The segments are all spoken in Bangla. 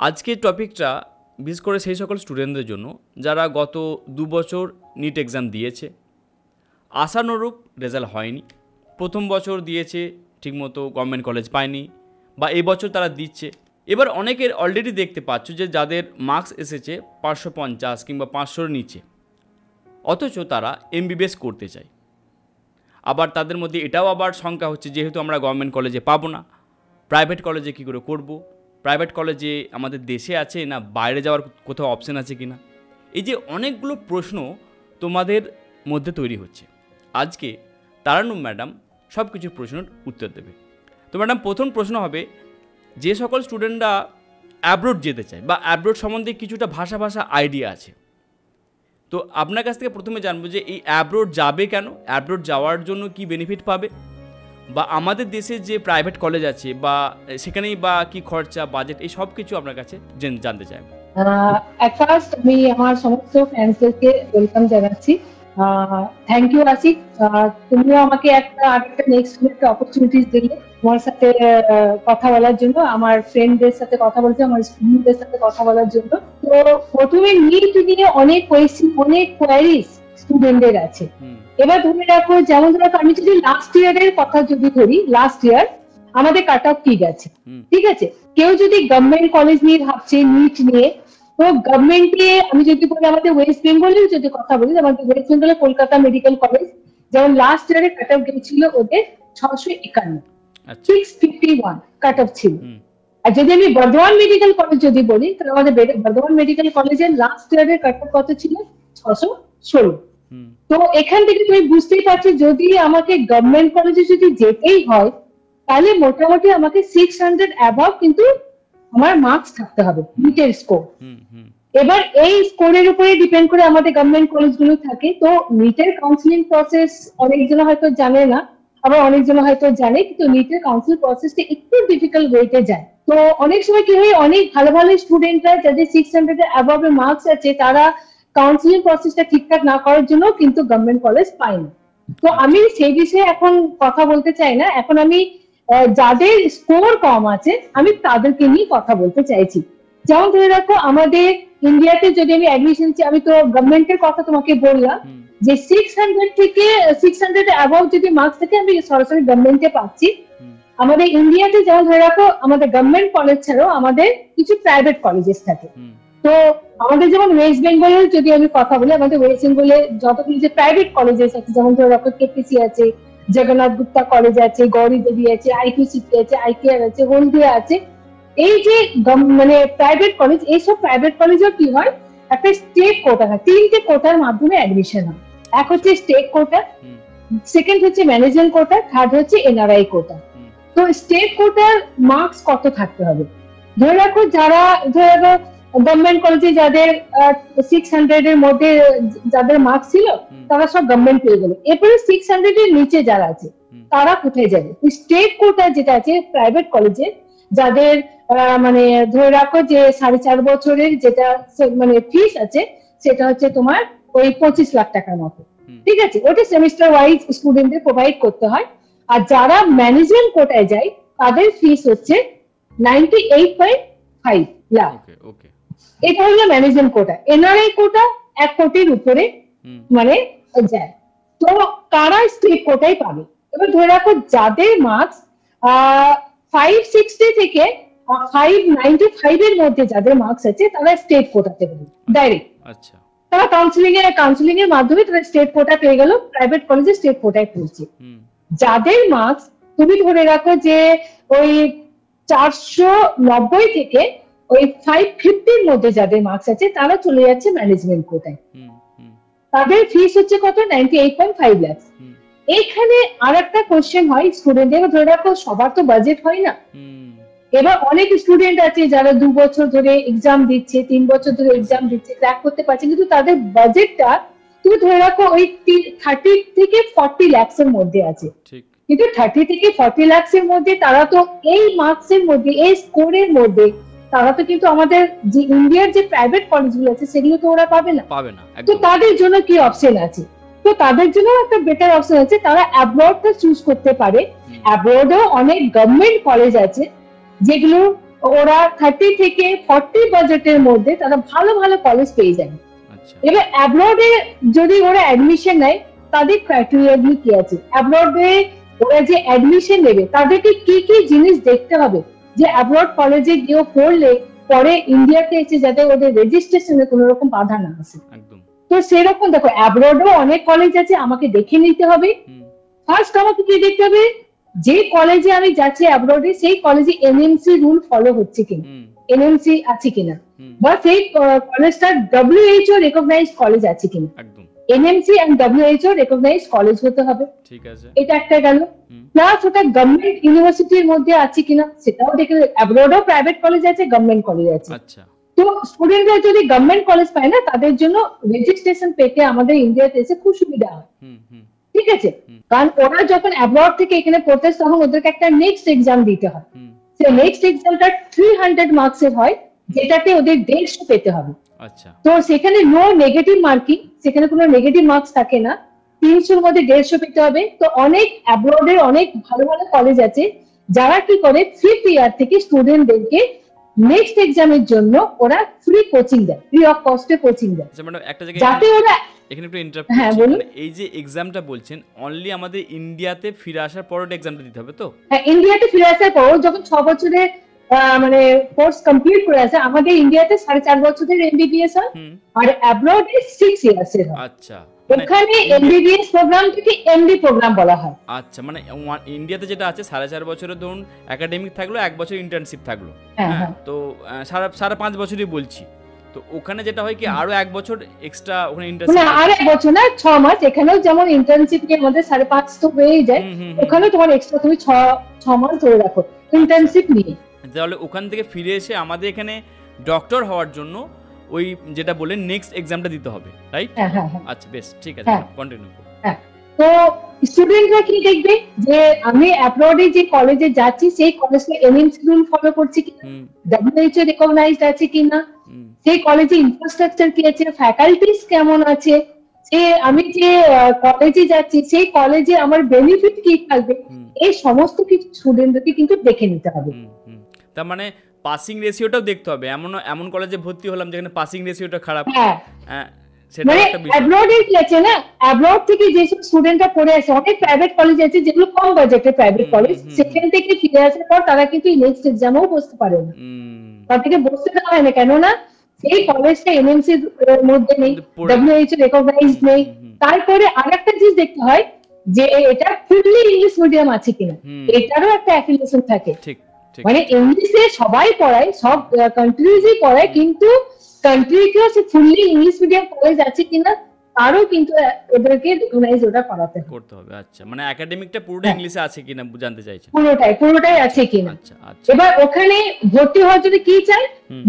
আজকের টপিকটা বিশেষ করে সেই সকল স্টুডেন্টদের জন্য যারা গত 2 বছর নিট এক্সাম দিয়েছে, আশানুরূপ রেজাল্ট হয়নি, প্রথম বছর দিয়েছে ঠিকমতো গভর্নমেন্ট কলেজ পায়নি, বা এই বছর তারা দিচ্ছে। এবার অনেকের অলরেডি দেখতে পাচ্ছ যে যাদের মার্কস এসেছে 550 কিংবা 500-র নিচে, অথচ তারা এমবিবিএস করতে চায়। আবার তাদের মধ্যে এটাও আবার শঙ্কা হচ্ছে, যেহেতু আমরা গভর্নমেন্ট কলেজে পাবো না, প্রাইভেট কলেজে কী করে করব, প্রাইভেট কলেজে আমাদের দেশে আছে না বাইরে যাওয়ার কোথাও অপশান আছে কি না। এই যে অনেকগুলো প্রশ্ন তোমাদের মধ্যে তৈরি হচ্ছে, আজকে তারান্নুম ম্যাডাম সব কিছু প্রশ্নের উত্তর দেবে। তো ম্যাডাম, প্রথম প্রশ্ন হবে, যে সকল স্টুডেন্টরা অ্যাব্রোড যেতে চায় বা অ্যাব্রোড সম্বন্ধে কিছুটা ভাষা আইডিয়া আছে, তো আপনার কাছ থেকে প্রথমে জানবো যে এই অ্যাব্রোড যাবে কেন, অ্যাব্রোড যাওয়ার জন্য কি বেনিফিট পাবে, বা আমাদের দেশে যে প্রাইভেট কলেজ আছে বা সেখানেই বা কি খরচা, বাজেট, এই সব কিছু আপনার কাছে জানতে চাই। ফার্স্ট আমি আমার সমস্ত ফ্যান্সদেরকে ওয়েলকাম জানাচ্ছি। থ্যাংক ইউ আসিফ, তুমিও আমাকে আরেকটা নেক্সট একটা অপরচুনিটিস দিলে তোমার সাথে কথা বলার জন্য, আমার ফ্রেন্ডদের সাথে কথা বলতে, আমার স্টুডেন্টদের সাথে কথা বলার জন্য। তো প্রথমে নিট নিয়ে অনেক কোয়েশ্চেন, অনেক কোয়ারিজ স্টুডেন্টদের আছে। এবার ধরে রাখো, যেমন ধরো আমি যদি লাস্ট ইয়ারের কথা যদি ধরি, লাস্ট ইয়ার আমাদের কাট অফ ঠিক আছে, ঠিক আছে। কেউ যদি গভর্নমেন্ট কলেজ নিয়ে ভাবছে, নিট নিয়ে, তো গভর্নমেন্টে আমি যদি বলি, আমাদের ওয়েস্ট বেঙ্গলের যদি কথা বলি, আমাদের ওয়েস্ট বেঙ্গলে কলকাতা মেডিকেল কলেজ যেমন লাস্ট ইয়ারে কাট অফ গেছিল ওদের 651, 651 কাট অফ ছিল। আর যদি আমি বর্ধমান মেডিকেল কলেজ যদি বলি, তাহলে আমাদের বর্ধমান মেডিকেল কলেজের লাস্ট ইয়ারের কাট অফ কত ছিল? 616। তো এখান থেকে তুমি বুঝতেই পারছো, যদি আমাকে গভর্নমেন্ট কলেজে যদি যেতেই হয়, তাহলে মোটামুটি আমাকে 600 অ্যাবাভ কিন্তু আমার মার্কস থাকতে হবে, নিটের স্কোর। এবার এই স্কোরের উপরে ডিপেন্ড করে আমাদের গভর্নমেন্ট কলেজগুলো থাকে। তো নিটের কাউন্সিলিং প্রসেস অনেকজন হয়তো জানে না, আবার অনেকজন হয়তো জানে, কিন্তু নিটের কাউন্সিলিং প্রসেসটা একটু ডিফিকাল্ট ওয়েতে যায়। তো অনেক সময় কি হয়, অনেক ভালো ভালো স্টুডেন্টরা যাদের 600 অ্যাবাভ মার্কস আছে, তারা কাউন্সিলিং প্রসেসটা ঠিকঠাক না করার জন্য কিন্তু গভর্নমেন্ট কলেজ পায় না। তো আমি সেই বিষয়ে এখন কথা বলতে চাই না, এখন আমি যাদের স্কোর কম আছে আমি তাদেরকে নিয়ে কথা বলতে চাইছি। যেমন ধরে রাখো, আমাদের ইন্ডিয়াতে যদি আমি অ্যাডমিশন, আমি তো গভর্নমেন্টের কথা তোমাকে বললাম যে 600 থেকে 600 অ্যাবাভ যদি মার্কস থাকে আমি সরাসরি গভর্নমেন্টে পাচ্ছি। আমাদের ইন্ডিয়াতে যেমন ধরে রাখো, আমাদের গভর্নমেন্ট কলেজ ছাড়াও আমাদের কিছু প্রাইভেট কলেজেস থাকে। তো আমাদের যেমন ওয়েস্ট বেঙ্গলের যদি আমি কথা বলি, আমাদের ওয়েস্ট বেঙ্গলে যতগুলো যে প্রাইভেট কলেজেস আছে, যেমন ধরে রাখো কেপিসি আছে, জগন্নাথ গুপ্তা কলেজ আছে, গৌরী দেবী আছে, আইকিউসিটি আছে, আইকেআর আছে, হলদিয়া আছে। এই যে মানে প্রাইভেট কলেজ, এইসব প্রাইভেট কলেজেও কি হয়, একটা স্টেট কোটা হয়, 3টে কোটার মাধ্যমে অ্যাডমিশন হয়। এক হচ্ছে স্টেট কোটা, সেকেন্ড হচ্ছে ম্যানেজমেন্ট কোটা, থার্ড হচ্ছে এনআরআই কোটা। তো স্টেট কোটার মার্কস কত থাকতে হবে? ধরে রাখো, যারা ধরে রাখো গভর্নমেন্ট কলেজে যাদের 600 এর মধ্যে যাদের মার্কস ছিল, তারা সব গভর্নমেন্ট পেয়ে গেল। এরপরে 600 এর নিচে যারা আছে তারা কোথায় যাবে? স্টেট কোটা যেটা আছে প্রাইভেট কলেজে, যাদের মানে ধরে রাখো যে 4.5 বছরের যেটা মানে ফিস আছে, সেটা হচ্ছে তোমার ওই 25 লাখ টাকার মতো, ঠিক আছে। ওটা সেমিস্টার ওয়াইজ স্টুডেন্টদের প্রোভাইড করতে হয়। আর যারা ম্যানেজমেন্ট কোটায় যায়, তাদের ফিস হচ্ছে 98.5 লাখ। এটা হলো ম্যানেজমেন্ট কোটা। এনআরআই কোটা 1 কোটির উপরে মানে যায়। তো কারা স্টেট কোটাই পাবে? এবার ধরে রাখো, যাদের মার্কস 560 থেকে 595 এর মধ্যে যাদের মার্কস আছে, তারা স্টেট কোটাতে পাবে ডাইরেক্ট। আচ্ছা, তারা কাউন্সিলিং এর মাধ্যমে তারা স্টেট কোটা পেয়ে গেল, প্রাইভেট কলেজে স্টেট কোটায় পড়ছে। যাদের মার্কস তুমি ধরে রাখো যে ওই 490 থেকে ওই 550 এর মধ্যে যাদের মার্কস আছে, তারা চলে যাচ্ছে ম্যানেজমেন্ট কোটায়। তাদের ফিস হচ্ছে কত? 98.5 লাখ। এখানে আর একটা কোশ্চেন হয় স্টুডেন্টদের, ধরে রাখো সবার তো বাজেট হয় না। এবার অনেক স্টুডেন্ট আছে যারা 2 বছর ধরে এক্সাম দিচ্ছে, 3 বছর ধরে এক্সাম দিচ্ছে, ক্র্যাক করতে পারছে, কিন্তু তাদের বাজেটটা তুমি ধরে রাখো ওই 30 থেকে 40 লাখস এর মধ্যে আছে। কিন্তু 30 থেকে 40 লাখস এর মধ্যে তারা তো এই মার্কস এর মধ্যে, এই স্কোরের মধ্যে তারা তো কিন্তু আমাদের যে ইন্ডিয়ার যে প্রাইভেট কলেজগুলো আছে সেগুলো তো ওরা পাবে না। তো তাদের জন্য কি অপশন আছে? তো তাদের জন্য একটা বেটার অপশন আছে, তারা অ্যাব্রডটা চুজ করতে পারে। অ্যাব্রডেও অনেক গভর্নমেন্ট কলেজ আছে যেগুলো ওরা 30 থেকে 40 বাজেটের মধ্যে তারা ভালো ভালো কলেজ পেয়ে যাবে। আচ্ছা এবার অ্যাব্রডে যদি ওরা অ্যাডমিশন নেয় তাদের ক্রাইটেরিয়া কি আছে, অ্যাব্রডে ওরা যে অ্যাডমিশন নেবে তাদেরকে কি কি জিনিস দেখতে হবে যে অ্যাব্রড কলেজে গিয়ে পড়লে পরে ইন্ডিয়াতে এসে যাতে ওদের রেজিস্ট্রেশনে কোনো রকম বাধা না আসে। একদম। তো সেরকম দেখো অ্যাব্রডও অনেক কলেজ আছে, আমাকে দেখে নিতে হবে। ফার্স্ট আমাকে কি দেখতে হবে, যে কলেজে আমি যাচ্ছি অ্যাব্রডে সেই কলেজে এনএমসি রুল ফলো হচ্ছে কিনা, এনএমসি আছে কিনা, বা সেই কলেজটা WHO রেকগনাইজড কলেজ আছে কিনা। একদম। NMC and WHO recognised college হতে হবে, ঠিক আছে, এটা একটা গেল। প্লাস ওটা গভর্নমেন্ট ইউনিভার্সিটির মধ্যে আছে কিনা সেটাও দেখে। অ্যাব্রডও প্রাইভেট কলেজ আছে, গভর্নমেন্ট কলেজ আছে। আচ্ছা। তো স্টুডেন্টরা যদি গভর্নমেন্ট কলেজ পায় না তাদের জন্য রেজিস্ট্রেশন পেতে আমাদের ইন্ডিয়াতে এসে খুব সুবিধা হয়, ঠিক আছে। কারণ ওরা যখন অ্যাব্রড থেকে এখানে পড়তে তখন ওদেরকে একটা নেক্সট এক্সাম দিতে হয়, সেই নেক্সট এক্সামটা 300 মার্কসের হয়, যেটাতে ওদের 150 পেতে হবে। আচ্ছা। তো সেখানে নো নেগেটিভ মার্কিং, সেখানে কোনো নেগেটিভ মার্কস থাকে না, 300 মধ্যে 150 পেতে হবে। তো অনেক অ্যাব্রডের অনেক ভালো ভালো কলেজ আছে যারা কি করে 5th ইয়ার থেকে স্টুডেন্টদেরকে নেক্সট এক্সামের জন্য ওরা ফ্রি কোচিং দেয়, ফ্রি অফ কস্টে কোচিং দেয়। আচ্ছা ম্যাডাম একটা জায়গায় যাতে ওরা এখানে একটু ইন্টারাপ্ট হ্যাঁ করছি, বলুন। এই যে এক্সামটা বলছেন অনলি আমাদের ইন্ডিয়াতে ফিরে আসার পরে এক্সামটা দিতে হবে তো? হ্যাঁ, ইন্ডিয়াতে ফিরে আসার পর যখন 6 বছরের মানে কোর্স কমপ্লিট করে আসে, আমাদের ইন্ডিয়াতে 4.5 বছরের এমবিবিএস হয় আর অ্যাব্রডে 6 ইয়ার্সের হয়। আচ্ছা, ওখানে এমবিবিএস প্রোগ্রামটাকে এমডি প্রোগ্রাম বলা হয়। আচ্ছা, মানে ইন্ডিয়াতে যেটা আছে 4.5 বছরের ধরুন একাডেমিক থাকলো, 1 বছর ইন্টার্নশিপ থাকলো, হ্যাঁ, তো সাড়ে 5 বছরই বলছি। তো ওখানে যেটা হয় কি আরো 1 বছর এক্সট্রা ওখানে ইন্টার্নশিপ, না আর 1 বছর না, 6 মাস। এখানেও যেমন ইন্টার্নশিপ নিয়ে আমাদের 5.5 তো হয়েই যায়, ওখানেও তোমার এক্সট্রা তুমি 6 মাস ধরে রাখো ইন্টার্নশিপ নিয়ে। তাহলে ওখান থেকে ফিরে এসে আমাদের এখানে ডক্টর হওয়ার জন্য ওই যেটা বললেন নেক্সট এক্সামটা দিতে হবে, রাইট? হ্যাঁ হ্যাঁ। আচ্ছা বেশ, ঠিক আছে, কন্টিনিউ করুন। হ্যাঁ, তো স্টুডেন্টরা কি দেখবে যে আমি অ্যাব্রডে যে কলেজে যাচ্ছি সেই কলেজটা এনএমসি রুল ফলো করছে কিনা, WHO রেকগনাইজড আছে কিনা, সেই কলেজে ইনফ্রাস্ট্রাকচার কি আছে, ফ্যাকাল্টিস কেমন আছে, যে আমি যে কলেজে যাচ্ছি সেই কলেজে আমার বেনিফিট কি থাকবে, এই সমস্ত কিছু স্টুডেন্টদেরকে কিন্তু দেখে নিতে হবে। তার মানে পাসিং রেশিওটাও দেখতে হবে, এমন কলেজে ভর্তি হলাম যেখানে পাসিং রেশিওটা খারাপ। হ্যাঁ, মানে অ্যাব্রডে কি আছে না, অ্যাব্রড থেকে যেসব স্টুডেন্টরা পড়ে আসে, অনেক প্রাইভেট কলেজ আছে যেগুলো কম বাজেটের প্রাইভেট কলেজ, সেখান থেকে ফিরে আসার পর তারা কিন্তু নেক্সট এক্সামেও বসতে পারে না, তাদেরকে বসতে দেওয়া হয় না, কেননা সেই কলেজটা এনএমসি এর মধ্যে নেই, WHO রেকগনাইজড নেই। তারপরে আরেকটা জিনিস দেখতে হয় যে এটা ফুললি ইংলিশ মিডিয়াম আছে কিনা, এটারও একটা অ্যাফিলিয়েশন থাকে। মানে ইংলিশে সবাই পড়ায়, সব কান্ট্রিজই পড়ায়, কিন্তু কান্ট্রিকেও সে ফুললি ইংলিশ মিডিয়াম কলেজ আছে কিনা তারও কিন্তু ওদেরকে রিকগনাইজ ওটা করতে হবে। আচ্ছা, মানে একাডেমিকটা পুরোটা ইংলিশে আছে কিনা জানতে চাইছেন? পুরোটাই আছে কিনা। আচ্ছা। এবার ওখানে ভর্তি হওয়ার জন্য কি চাই,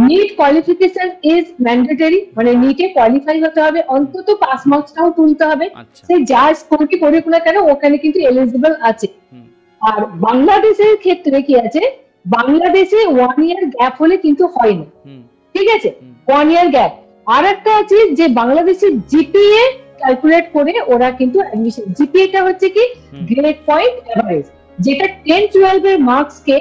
নিট কোয়ালিফিকেশন ইজ ম্যান্ডেটরি, মানে নিটে কোয়ালিফাই হতে হবে, অন্তত পাস মার্কসটাও তুলতে হবে, সে যা স্কোরটি পড়ুক না কেন ওখানে কিন্তু এলিজিবল আছে। আর বাংলাদেশের ক্ষেত্রে কি আছে, বাংলাদেশে 1 ইয়ার গ্যাপ হলে কিন্তু হয় না, ঠিক আছে, 1 ইয়ার গ্যাপ। আর একটা আছে যে বাংলাদেশের জিপিএ ক্যালকুলেট করে ওরা কিন্তু অ্যাডমিশন, জিপিএটা হচ্ছে কি গ্রেড পয়েন্ট এভারেজ, যেটা 10-12 এর মার্কস কে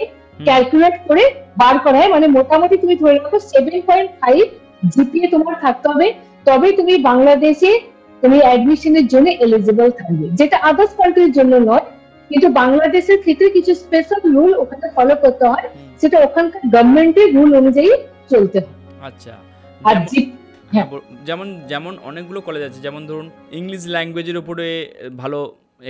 ক্যালকুলেট করে বার করা হয়। মানে মোটামুটি তুমি ধরে রাখো 7.5 জিপিএ তোমার থাকতে হবে, তবে তুমি বাংলাদেশে তুমি অ্যাডমিশনের জন্য এলিজিবল থাকবে, যেটা আদার্স কান্ট্রির জন্য নয়। কিন্তু বাংলাদেশের ক্ষেত্রে কিছু স্পেশাল রুল ওখানে ফলো করতে হয়, সেটা ওখানকার গভর্নমেন্টের রুল অনুযায়ী চলতে হয়। আচ্ছা, আর যেমন অনেকগুলো কলেজ আছে, যেমন ধরুন ইংলিশ ল্যাঙ্গুয়েজের উপরে ভালো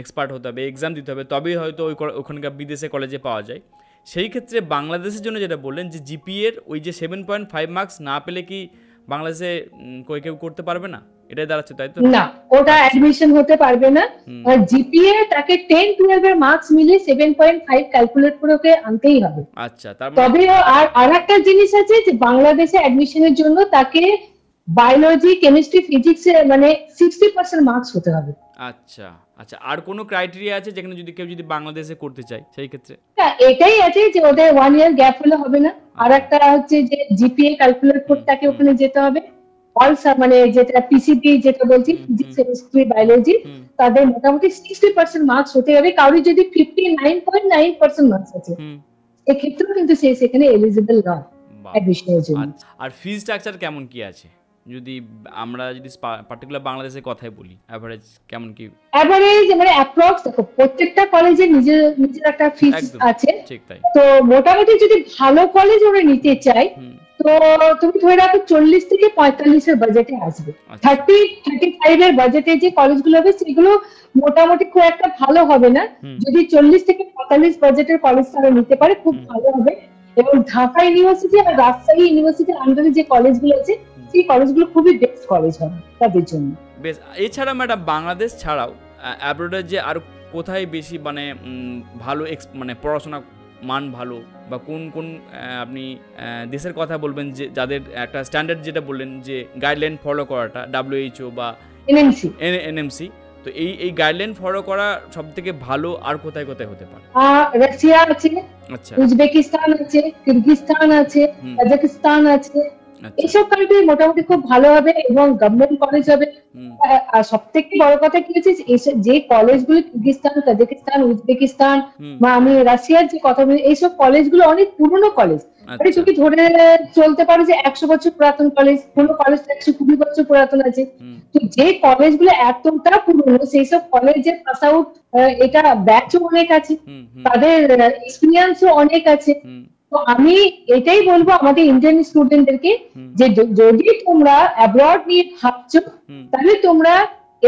এক্সপার্ট হতে হবে, এক্সাম দিতে হবে, তবেই হয়তো ওখানকার বিদেশে কলেজে পাওয়া যায়। সেই ক্ষেত্রে বাংলাদেশের জন্য যেটা বললেন যে জিপিএর ওই যে 7.5 মার্কস না পেলে কি বাংলাদেশে কেউ করতে পারবে না, এটাই দাঁড়াচ্ছে, তাই তো? না, ওটা অ্যাডমিশন হতে পারবে না। জিপিএ তাকে 10-12 এর মার্কস মিলে 7.5 ক্যালকুলেট করে ওকে আনতেই হবে। আচ্ছা, তবে আর একটা জিনিস আছে যে বাংলাদেশে অ্যাডমিশনের জন্য তাকে বায়োলজি, কেমিস্ট্রি, ফিজিক্স মানে 60% মার্কস হতে হবে। আচ্ছা, আর কোনো ক্রাইটেরিয়া আছে যেখানে কেউ যদি বাংলাদেশে করতে চায় সেই ক্ষেত্রে? এটাই আছে যে ওদের 1 ইয়ার গ্যাপ হলে হবে না। আর একটা হচ্ছে যে জিপিএ ক্যালকুলেট করতে তাকে ওখানে যেতে হবে। মানে যেটা পিসিবি যেটা বলছি, ফিজিক্স, কেমিস্ট্রি, বায়োলজি, তাদের মোটামুটি 60% মার্কস হতে হবে। কারোর যদি 59.9% মার্কস আছে, এক্ষেত্রেও কিন্তু সে সেখানে এলিজিবল নয় বাহ। অ্যাডমিশনের জন্য। আচ্ছা, আর ফিজ স্ট্রাকচার কেমন কি আছে, যদি আমরা যদি পার্টিকুলার বাংলাদেশের কথাই বলি, অ্যাভারেজ কেমন কি? অ্যাভারেজ মানে অ্যাপ্রক্স দেখো প্রত্যেকটা কলেজে নিজের নিজের একটা ফিস একদম আছে, ঠিক তাই। তো মোটামুটি যদি ভালো কলেজ ওরা নিতে চায় হুম, তো তুমি ধরে রাখো 40 থেকে 45 এর বাজেটে আসবে। আচ্ছা। 30-35 এর বাজেটে যে কলেজগুলো হবে সেগুলো মোটামুটি খুব একটা ভালো হবে না। হুম, যদি 40 থেকে 45 বাজেটের কলেজ তারা নিতে পারে খুব হুম, ভালো হবে। এবং ঢাকা ইউনিভার্সিটি আর রাজশাহী ইউনিভার্সিটির আন্ডারে যে কলেজগুলো আছে হুম। সেই কলেজগুলো খুবই বেস্ট কলেজ হবে তাদের জন্য। বেশ, এছাড়া ম্যাডাম বাংলাদেশ ছাড়াও অ্যাব্রোডের যে আর কোথায় বেশি মানে ভালো মানে পড়াশোনা মান ভালো, বা কোন কোন আপনি দেশের কথা বলবেন যে যাদের একটা স্ট্যান্ডার্ড যেটা বললেন যে গাইডলাইন ফলো করাটা WHO বা এনএমসি NMC, তো এই গাইডলাইন ফলো করা সব থেকে ভালো আর কোথায় কোথায় হতে পারে? রাশিয়া আছে, আচ্ছা, উজবেকিস্তান আছে, কিরগিজস্তান আছে, হুম, কাজাকিস্তান আছে। আচ্ছা, এইসব কান্ট্রি মোটামুটি খুব ভালো হবে এবং গভর্নমেন্ট কলেজ হবে। হুম, আর সব থেকে বড় কথা কি হচ্ছে যে কলেজগুলো কিরগিজস্তান, কাজাকিস্তান, উজবেকিস্তান হুম, বা আমি রাশিয়ার যে কথা বলি এইসব কলেজগুলো অনেক পুরনো কলেজ। মানে আচ্ছা, তুমি ধরে চলতে পারো যে 100 বছর পুরাতন কলেজ, কোনো কলেজ 120 বছর পুরাতন আছে। হুম, তো যে কলেজগুলো এতটা পুরনো সেই সব কলেজের পাস আউট এটা ব্যাচও অনেক আছে, হুম, হুম, তাদের এক্সপিরিয়েন্সও অনেক আছে। হুম, তো আমি এটাই বলবো আমাদের ইন্ডিয়ান স্টুডেন্টদেরকে হুম, যে যদি তোমরা অ্যাব্রড নিয়ে ভাবছো হুম, তাহলে তোমরা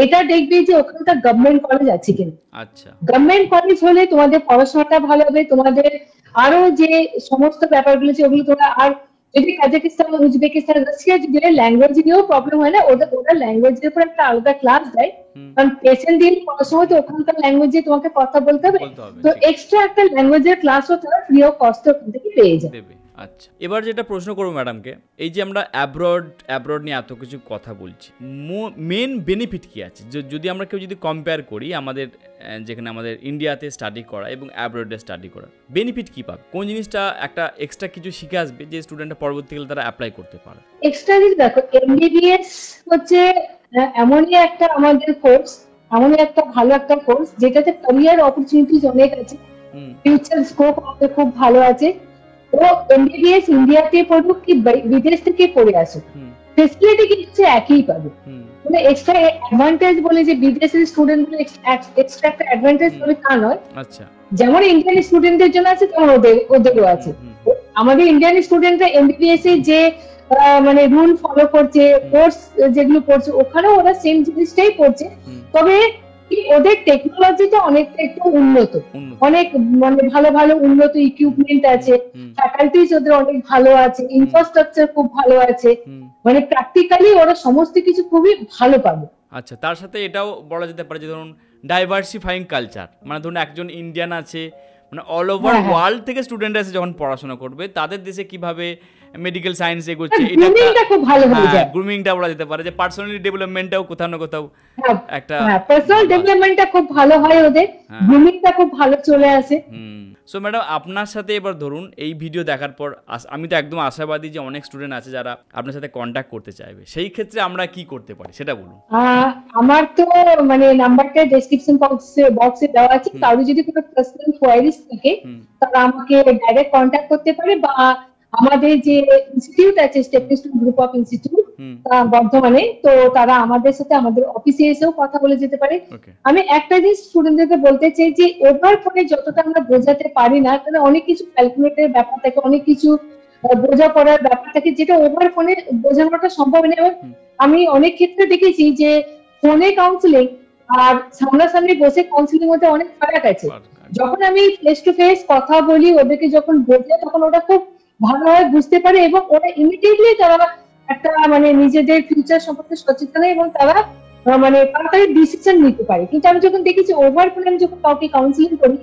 এটা দেখবে যে ওখানকার গভর্নমেন্ট কলেজ আছে কিনা। আচ্ছা, গভর্নমেন্ট কলেজ হলে তোমাদের পড়াশোনাটা ভালো হবে, তোমাদের আরো যে সমস্ত ব্যাপারগুলো আছে ওগুলো তোমরা আর যদি কাজাকিস্তান, উজবেকিস্তান, রাশিয়া যদি ল্যাঙ্গুয়েজ নিয়েও প্রবলেম হয় না, ওরা ল্যাঙ্গুয়েজের উপর একটা আলাদা ক্লাস দেয়, হুম, কারণ পেশেন্ট দিয়ে পড়ার সময় তো ওখানকার ল্যাঙ্গুয়েজে তোমাকে কথা বলতে হবে। বলতে হবে, তো ঠিক এক্সট্রা একটা ল্যাঙ্গুয়েজের ক্লাসও তারা ফ্রি অফ কস্ট ওখান থেকে পেয়ে যায়। দেবে। আচ্ছা, এবার যেটা প্রশ্ন করবো ম্যাডামকে, এই যে আমরা অ্যাব্রড নিয়ে এত কিছু কথা বলছি, মেন বেনিফিট কি আছে যদি আমরা কেউ যদি কম্পেয়ার করি আমাদের যেখানে আমাদের ইন্ডিয়াতে স্টাডি করা এবং অ্যাব্রডে স্টাডি করা, বেনিফিট কি পাবে, কোন জিনিসটা একটা এক্সট্রা কিছু শিখে আসবে যে স্টুডেন্টরা পরবর্তীকালে তারা অ্যাপ্লাই করতে পারে? এক্সট্রা যদি দেখো এমবিবিএস হচ্ছে এমনই একটা আমাদের কোর্স, এমনই একটা ভালো একটা কোর্স যেটাতে ক্যারিয়ার অপরচুনিটিজ অনেক আছে, হুম, ফিউচার স্কোপ আমাদের খুব ভালো আছে। ও এমবিবিএস ইন্ডিয়াতে পড়ুক কি বিদেশ থেকে পড়ে আসুক হুম, ফেসিলিটি কিন্তু একই পাবে। হুম, মানে এক্সট্রা অ্যাডভান্টেজ বলে যে বিদেশের স্টুডেন্ট গুলো এক্সট্রা একটা অ্যাডভান্টেজ পাবে তা নয়, আচ্ছা, যেমন ইন্ডিয়ান স্টুডেন্টদের জন্য আছে তেমন ওদেরও আছে। হুম, আমাদের ইন্ডিয়ান স্টুডেন্টরা এমবিবিএস এ যে মানে রুল ফলো করছে, কোর্স যেগুলো পড়ছে ওখানেও ওরা সেম জিনিসটাই পড়ছে, হুম, তবে কি ওদের টেকনোলজিটা অনেকটা একটু উন্নত, উন্নত, অনেক মানে ভালো ভালো উন্নত ইকুইপমেন্ট আছে, হুম, ফ্যাকাল্টিজ ওদের অনেক ভালো আছে, ইনফ্রাস্ট্রাকচার খুব ভালো আছে, হুম, মানে প্র্যাকটিক্যালি ওরা সমস্ত কিছু খুবই ভালো পাবে। আচ্ছা, তার সাথে এটাও বলা যেতে পারে যে ধরুন ডাইভার্সিফাইং কালচার, মানে ধরুন একজন ইন্ডিয়ান আছে, মানে অল ওভার হ্যাঁ, হ্যাঁ। ওয়ার্ল্ড থেকে স্টুডেন্ট এসে যখন পড়াশোনা করবে তাদের দেশে কিভাবে মেডিকেল সায়েন্স এগোচ্ছে, এটা গ্রুমিংটা খুব ভালো হয়ে হ্যাঁ যায়। গ্রুমিংটা বলা যেতে পারে যে পার্সোনালি ডেভেলপমেন্টটাও কোথাও না কোথাও হ্যাঁ, একটা হ্যাঁ, পার্সোনাল ভালো আছে। ডেভেলপমেন্টটা খুব ভালো হয় ওদের, হ্যাঁ। গ্রুমিংটা খুব ভালো চলে আসে। সো ম্যাডাম আপনার সাথে এবার ধরুন এই ভিডিও দেখার পর আমি তো একদম আশাবাদী যে অনেক স্টুডেন্ট আছে যারা আপনার সাথে কন্ট্যাক্ট করতে চাইবে, সেই ক্ষেত্রে আমরা কি করতে পারি সেটা বলুন। আমার তো মানে নাম্বারটা ডেসক্রিপশন বক্সে দেওয়া আছে, কারো যদি কোনো পার্সোনাল কোয়ারিজ থাকে হুম, তারা আমাকে ডাইরেক্ট কন্ট্যাক্ট করতে পারে, বা আমাদের যে ইনস্টিটিউট আছে স্টেপনি স্টুডেন্ট গ্রুপ অফ ইনস্টিটিউট হুম, বর্ধমানে, তো তারা আমাদের সাথে আমাদের অফিসে এসেও কথা বলে যেতে পারে। ওকে, আমি একটা জিনিস স্টুডেন্টদেরকে বলতে চাই যে ওভার ফোনে যতটা আমরা বোঝাতে পারি না, কারণ অনেক কিছু ক্যালকুলেটরের ব্যাপার থাকে, অনেক কিছু বোঝাপড়ার ব্যাপার থাকে যেটা ওভার ফোনে বোঝানোটা সম্ভব নয়। এবং আমি অনেক ক্ষেত্রে দেখেছি যে ফোনে কাউন্সিলিং আর সামনাসামনি বসে কাউন্সিলিং মধ্যে অনেক ফারাক আছে। যখন আমি ফেস টু ফেস কথা বলি ওদেরকে যখন বোঝাই তখন ওটা খুব ভালোভাবে বুঝতে পারে এবং ওরা ইমিডিয়েটলি তারা একটা মানে নিজেদের ফিউচার সম্পর্কে সচেতন হয় এবং তারা মানে তাড়াতাড়ি ডিসিশন নিতে পারে। কিন্তু আমি যখন দেখেছি ওভার ফোনে আমি যখন কাউকে কাউন্সিলিং করি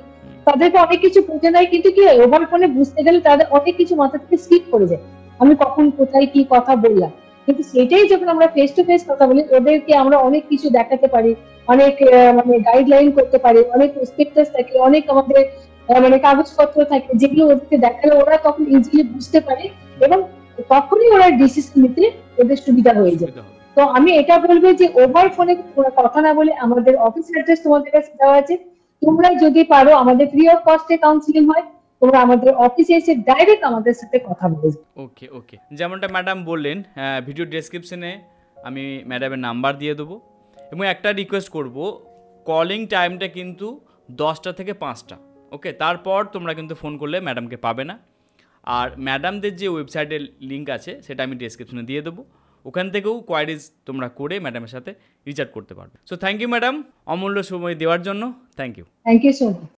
তাদেরকে অনেক কিছু বোঝে নাই, কিন্তু কি হয় ওভার ফোনে বুঝতে গেলে তাদের অনেক কিছু মাথা থেকে স্কিপ করে যায়, আমি কখন কোথায় কি কথা বললাম। কিন্তু সেটাই যখন আমরা ফেস টু ফেস কথা বলি ওদেরকে আমরা অনেক কিছু দেখাতে পারি, অনেক মানে গাইডলাইন করতে পারি, অনেক প্রসপেক্টাস থাকে, অনেক আমাদের মানে কাগজপত্র থাকে যেগুলো ওদেরকে দেখালে ওরা তখন ইজিলি বুঝতে পারে এবং তখনই ওরা ডিসিশন নিতে ওদের সুবিধা হয়ে যায়। তো আমি এটা বলবো যে ওভার ফোনে কথা না বলে আমাদের অফিস অ্যাড্রেস তোমাদের কাছে দেওয়া আছে, তোমরা যদি পারো আমাদের ফ্রি অফ কস্টে কাউন্সিলিং হয়, তোমরা আমাদের অফিসে এসে ডাইরেক্ট আমাদের সাথে কথা বলবে। ওকে ওকে, যেমনটা ম্যাডাম বললেন, ভিডিও ডেসক্রিপশনে আমি ম্যাডামের নাম্বার দিয়ে দেবো। এবং একটা রিকোয়েস্ট করব, কলিং টাইমটা কিন্তু 10টা থেকে 5টা, ওকে? তারপর তোমরা কিন্তু ফোন করলে ম্যাডামকে পাবে না। আর ম্যাডামদের যে ওয়েবসাইটের লিঙ্ক আছে সেটা আমি ডেসক্রিপশনে দিয়ে দেবো, ওখান থেকেও কোয়ারিজ তোমরা করে ম্যাডামের সাথে রিচ আউট করতে পারবে। সো থ্যাংক ইউ ম্যাডাম, অমূল্য সময় দেওয়ার জন্য। Thank you. Thank you so much.